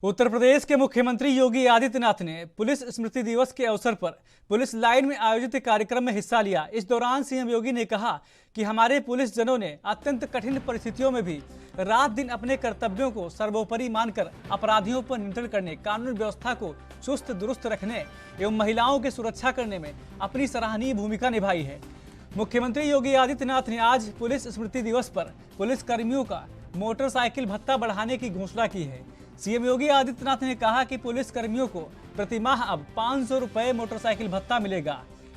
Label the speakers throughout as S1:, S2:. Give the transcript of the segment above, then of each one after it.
S1: उत्तर प्रदेश के मुख्यमंत्री योगी आदित्यनाथ ने पुलिस स्मृति दिवस के अवसर पर पुलिस लाइन में आयोजित कार्यक्रम में हिस्सा लिया। इस दौरान सीएम योगी ने कहा कि हमारे पुलिस जनों ने अत्यंत कठिन परिस्थितियों में भी रात दिन अपने कर्तव्यों को सर्वोपरि मानकर अपराधियों पर नियंत्रण करने, कानून व्यवस्था को चुस्त दुरुस्त रखने एवं महिलाओं की सुरक्षा करने में अपनी सराहनीय भूमिका निभाई है। मुख्यमंत्री योगी आदित्यनाथ ने आज पुलिस स्मृति दिवस पर पुलिस कर्मियों का मोटरसाइकिल भत्ता बढ़ाने की घोषणा की है। सीएम योगी आदित्यनाथ ने कहा कि पुलिस कर्मियों को प्रति माह अब 500 रुपए मोटरसाइकिल भत्ता मिलेगा।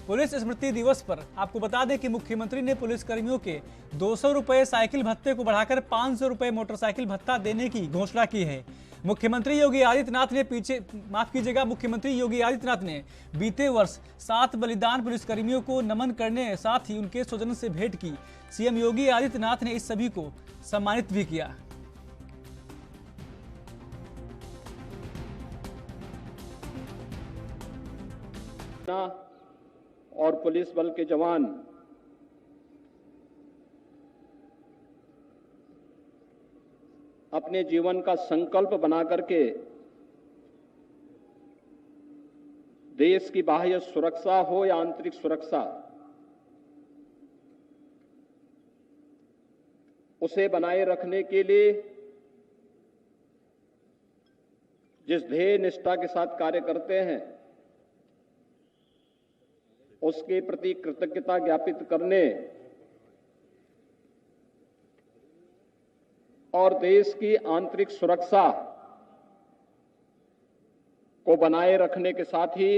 S1: पुलिस स्मृति दिवस पर आपको बता दें कि मुख्यमंत्री ने पुलिस कर्मियों के 200 रुपए साइकिल भत्ते को बढ़ाकर 500 रुपए मोटरसाइकिल भत्ता देने की घोषणा की है। मुख्यमंत्री योगी आदित्यनाथ ने बीते वर्ष 7 बलिदान पुलिसकर्मियों को नमन करने साथ ही उनके स्वजन से भेंट की। सीएम योगी आदित्यनाथ ने इस सभी को सम्मानित भी किया।
S2: और पुलिस बल के जवान अपने जीवन का संकल्प बना करके देश की बाह्य सुरक्षा हो या आंतरिक सुरक्षा, उसे बनाए रखने के लिए जिस ध्येय निष्ठा के साथ कार्य करते हैं, उसके प्रति कृतज्ञता ज्ञापित करने और देश की आंतरिक सुरक्षा को बनाए रखने के साथ ही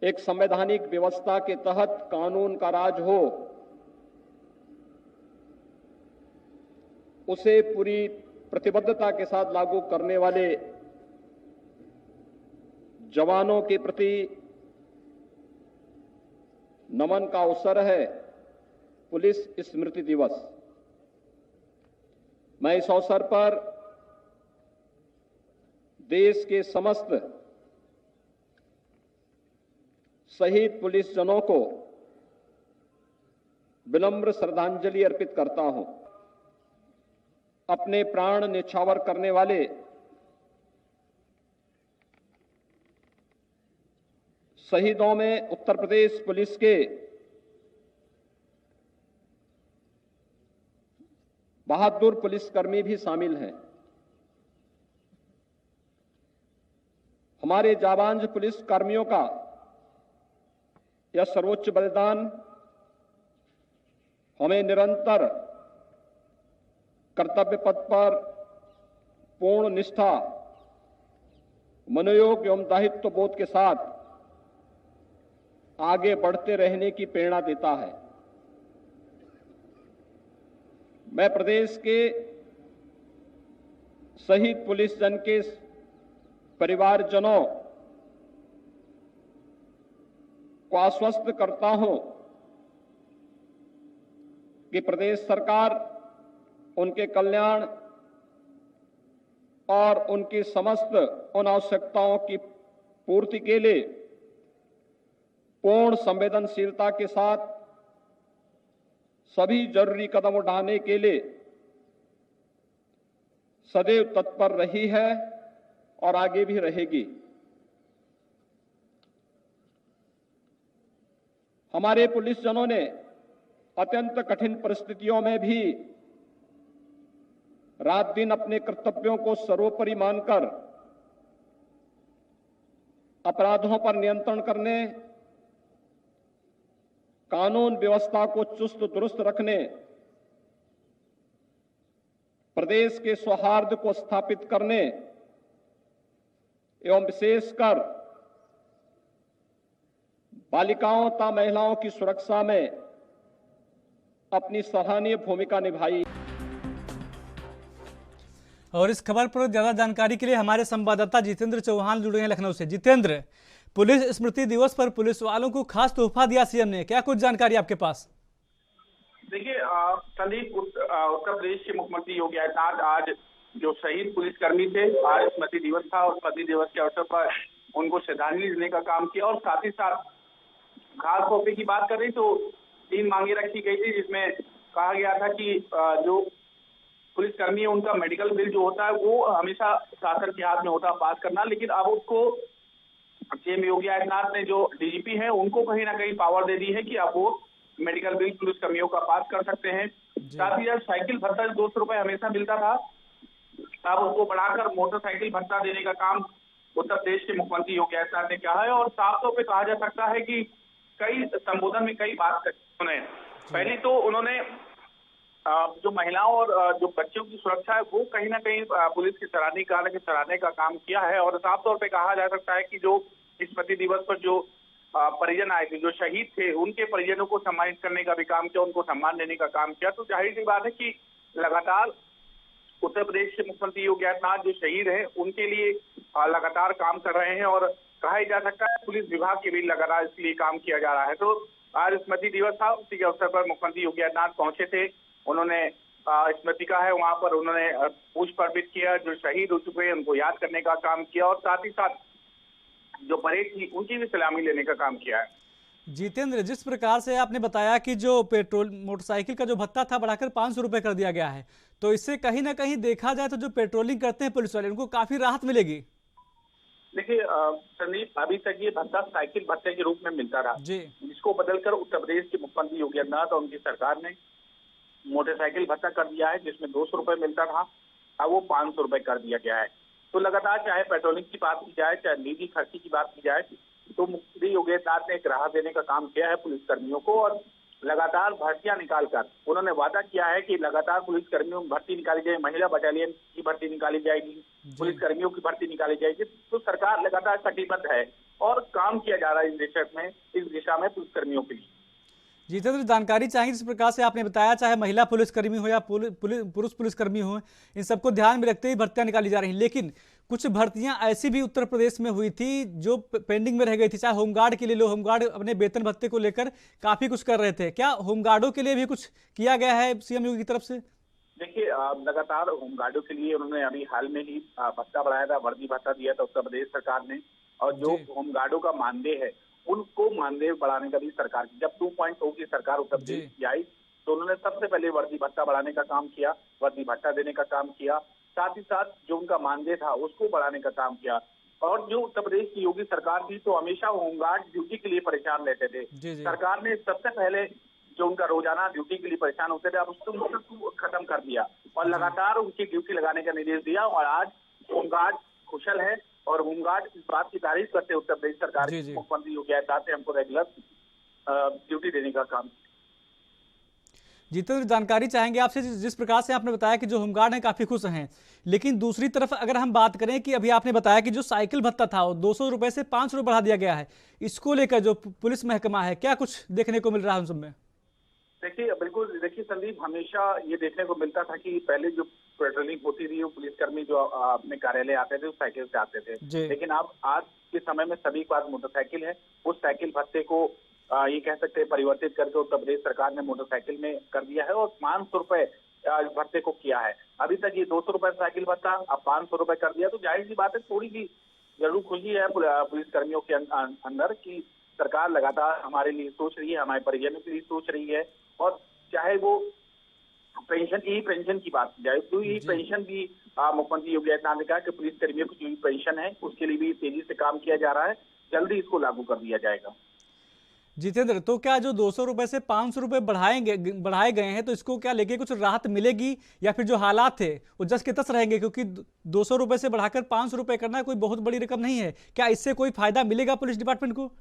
S2: एक संवैधानिक व्यवस्था के तहत कानून का राज हो, उसे पूरी प्रतिबद्धता के साथ लागू करने वाले जवानों के प्रति नमन का अवसर है पुलिस स्मृति दिवस। मैं इस अवसर पर देश के समस्त शहीद पुलिस जनों को विनम्र श्रद्धांजलि अर्पित करता हूं। अपने प्राण न्यौछावर करने वाले शहीदों में उत्तर प्रदेश पुलिस के बहादुर पुलिसकर्मी भी शामिल हैं। हमारे जाबांज पुलिस कर्मियों का यह सर्वोच्च बलिदान हमें निरंतर कर्तव्य पथ पर पूर्ण निष्ठा, मनोयोग एवं दायित्व बोध के साथ आगे बढ़ते रहने की प्रेरणा देता है। मैं प्रदेश के शहीद पुलिस जन के परिवारजनों को आश्वस्त करता हूं कि प्रदेश सरकार उनके कल्याण और उनकी समस्त उन आवश्यकताओं की पूर्ति के लिए पूर्ण संवेदनशीलता के साथ सभी जरूरी कदम उठाने के लिए सदैव तत्पर रही है और आगे भी रहेगी। हमारे पुलिस जनों ने अत्यंत कठिन परिस्थितियों में भी रात दिन अपने कर्तव्यों को सर्वोपरि मानकर अपराधों पर नियंत्रण करने, कानून व्यवस्था को चुस्त दुरुस्त रखने, प्रदेश के सौहार्द को स्थापित करने एवं विशेषकर बालिकाओं तथा महिलाओं की सुरक्षा में अपनी सराहनीय भूमिका निभाई।
S1: और इस खबर पर ज्यादा जानकारी के लिए हमारे संवाददाता जितेंद्र चौहान जुड़े हैं लखनऊ से। जितेंद्र, पुलिस स्मृति दिवस पर पुलिस वालों को खास तोहफा दिया सीएम ने, क्या कुछ जानकारी आपके पास?
S3: देखिए संदीप, उत्तर प्रदेश के मुख्यमंत्री योगी आदित्यनाथ आज जो शहीद पुलिसकर्मी थे, आज स्मृति दिवस था और स्मृति दिवस के अवसर पर उनको श्रद्धांजलि देने का काम किया। और साथ ही साथ खास तोहफे की बात करें तो 3 मांगे रखी गई थी, जिसमें कहा गया था कि जो पुलिसकर्मी है उनका मेडिकल बिल जो होता है वो हमेशा शासन के हाथ में होता है पास करना, लेकिन अब उसको सीएम योगी आदित्यनाथ ने जो डीजीपी है उनको कहीं ना कहीं पावर दे दी है कि अब वो मेडिकल बिल पुलिसकर्मियों का पास कर सकते हैं। साथ ही जब साइकिल भत्ता 200 रुपए हमेशा मिलता था, अब उसको बढ़ाकर मोटरसाइकिल भत्ता देने का काम उत्तर प्रदेश के मुख्यमंत्री योगी आदित्यनाथ ने कहा है। और साफ तौर पे कहा जा सकता है कि कई संबोधन में कई बात उन्होंने पहली तो उन्होंने जो महिलाओं और जो बच्चों की सुरक्षा है वो कहीं ना कहीं पुलिस की सराहने का काम किया है। और साफ तौर पे कहा जा सकता है कि जो स्मृति दिवस पर जो परिजन आए थे, जो शहीद थे, उनके परिजनों को सम्मानित करने का भी काम किया, उनको सम्मान देने का काम किया। तो जाहिर सी बात है कि लगातार उत्तर प्रदेश के मुख्यमंत्री योगी आदित्यनाथ जो शहीद हैं उनके लिए लगातार काम कर रहे हैं। और कहा जा सकता है पुलिस विभाग के भी लगातार इसके लिए काम किया जा रहा है। तो आज स्मृति दिवस था, उसी के अवसर पर मुख्यमंत्री योगी आदित्यनाथ पहुंचे थे। उन्होंने स्मृति का है वहां पर उन्होंने पुष्प अर्पित किया, जो शहीद हो चुके हैं उनको याद करने का काम किया और साथ ही साथ जो परेड थी उनकी भी सलामी लेने का काम किया है।
S1: जितेंद्र, जिस प्रकार से आपने बताया कि जो पेट्रोल मोटरसाइकिल का जो भत्ता था बढ़ाकर 500 रुपये कर दिया गया है, तो इससे कहीं ना कहीं देखा जाए तो जो पेट्रोलिंग करते हैं पुलिस वाले उनको काफी राहत मिलेगी।
S3: देखिए संदीप, अभी तक ये भत्ता साइकिल भत्ते के रूप में मिलता रहा, जिसको बदलकर उत्तर प्रदेश के मुख्यमंत्री योगी आदित्यनाथ और उनकी सरकार ने मोटरसाइकिल भत्ता कर दिया है, जिसमें 200 रुपए मिलता था, अब वो 500 रुपए कर दिया गया है। तो लगातार चाहे पेट्रोलिंग की बात की जाए, चाहे निजी खर्ची की बात की जाए, तो मुख्यमंत्री योगी आदित्यनाथ ने एक राहत देने का काम किया है पुलिसकर्मियों को। और लगातार भर्तियां निकालकर उन्होंने वादा किया है कि लगातार पुलिसकर्मियों में भर्ती निकाली जाए, महिला बटालियन की भर्ती निकाली जाएगी, पुलिसकर्मियों की भर्ती निकाली जाएगी। तो सरकार लगातार कटिबद्ध है और काम किया जा रहा है इस दिशा में पुलिसकर्मियों के लिए।
S1: जितेंद्र, जानकारी चाहिए जिस प्रकार से आपने बताया, चाहे महिला पुलिसकर्मी हो या पुरुष पुलिसकर्मी हो, इन सबको ध्यान में रखते हुए भर्तियां निकाली जा रही हैं। लेकिन कुछ भर्तियां ऐसी भी उत्तर प्रदेश में हुई थी जो पेंडिंग में रह गई थी। चाहे होमगार्ड के लिए लो, होमगार्ड अपने वेतन भत्ते को लेकर काफी कुछ कर रहे थे। क्या होमगार्डों के लिए भी कुछ किया गया है सीएम योगी की तरफ से?
S3: देखिए लगातार होमगार्डों के लिए उन्होंने अभी हाल में ही भत्ता बढ़ाया था, वर्दी भत्ता दिया था उत्तर प्रदेश सरकार ने। और जो होमगार्डों का मानदेय है उनको मानदेय बढ़ाने का भी सरकार की, जब 2.0 की सरकार उत्तर प्रदेश की आई तो उन्होंने सबसे पहले वर्दी भत्ता बढ़ाने का काम किया, वर्दी भत्ता देने का काम किया, साथ ही साथ जो उनका मानदेय था उसको बढ़ाने का काम किया। और जो उत्तर प्रदेश की योगी सरकार थी तो हमेशा होमगार्ड ड्यूटी के लिए परेशान रहते थे। सरकार ने सबसे पहले जो उनका रोजाना ड्यूटी के लिए परेशान होते थे, अब उसको खत्म कर दिया और लगातार उनकी ड्यूटी लगाने का निर्देश दिया। और आज होमगार्ड कुशल है और होमगार्ड इस बात की तारीफ करते उत्तर प्रदेश सरकार के मुख्यमंत्री योगी आदित्यनाथ ने हमको रेगुलर ड्यूटी देने का काम।
S1: जितेंद्र, जानकारी चाहेंगे आपसे, जिस प्रकार से आपने बताया कि जो होमगार्ड हैं काफी खुश हैं, लेकिन दूसरी तरफ अगर हम बात करें कि अभी आपने बताया कि जो साइकिल भत्ता था वो 200 रुपए से 500 रुपए बढ़ा दिया गया है, इसको लेकर जो पुलिस महकमा है क्या कुछ देखने को मिल रहा है उन सब में?
S3: देखिए बिल्कुल, देखिए संदीप, हमेशा ये देखने को मिलता था कि पहले जो पेट्रोलिंग होती थी वो पुलिसकर्मी जो अपने कार्यालय आते थे वो साइकिल से आते थे, लेकिन अब आज के समय में सभी के पास मोटरसाइकिल है। उस साइकिल भत्ते को ये कह सकते हैं परिवर्तित करके उत्तर प्रदेश सरकार ने मोटरसाइकिल में कर दिया है और 500 रुपए भत्ते को किया है। अभी तक ये 200 रुपए साइकिल भत्ता, अब 500 रुपए कर दिया। तो जाहिर सी बात है थोड़ी सी जरूर खुशी है पुलिसकर्मियों के अंदर कि सरकार लगातार हमारे लिए सोच रही है, हमारे परिजनों के लिए सोच रही है। और चाहे वो पेंशन की बात की जाए तो ये पेंशन भी मुख्यमंत्री योगी आदित्यनाथ ने कहा कि पुलिसकर्मियों की जो पेंशन है उसके लिए भी तेजी से काम किया जा रहा है, जल्दी इसको लागू कर दिया जाएगा।
S1: जितेंद्र, तो क्या जो 200 रुपए से 500 रुपए बढ़ाए गए हैं तो इसको क्या लेके कुछ राहत मिलेगी या फिर जो हालात थे वो जस के तस रहेंगे? क्योंकि 200 रुपए से बढ़ाकर 500 रुपए करना कोई बहुत बड़ी रकम नहीं है। क्या इससे कोई फायदा मिलेगा पुलिस डिपार्टमेंट को?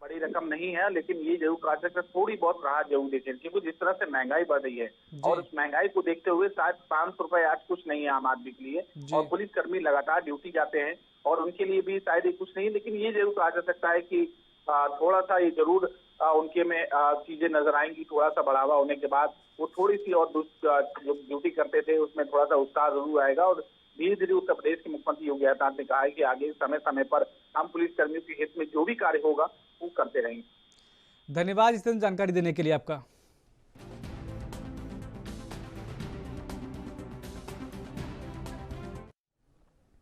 S3: बड़ी रकम नहीं है, लेकिन ये जरूर कहा सकता है थोड़ी बहुत राहत जरूर देती है, क्योंकि जिस तरह से महंगाई बढ़ रही है और उस महंगाई को देखते हुए शायद 500 रुपए आज कुछ नहीं है आम आदमी के लिए। और पुलिसकर्मी लगातार ड्यूटी जाते हैं और उनके लिए भी शायद ये कुछ नहीं, लेकिन ये जरूर कहा जा सकता है कि थोड़ा सा ये जरूर उनके में चीजें नजर आएंगी। थोड़ा सा बढ़ावा होने के बाद वो थोड़ी सी और जो ड्यूटी करते थे उसमें थोड़ा सा उत्साह जरूर आएगा। और धीरे धीरे उत्तर प्रदेश के मुख्यमंत्री योगी आदित्यनाथ ने कहा है कि आगे समय समय पर हम पुलिसकर्मियों के हित में जो भी कार्य होगा वो करते रहेंगे।
S1: धन्यवाद इस जानकारी देने के लिए आपका।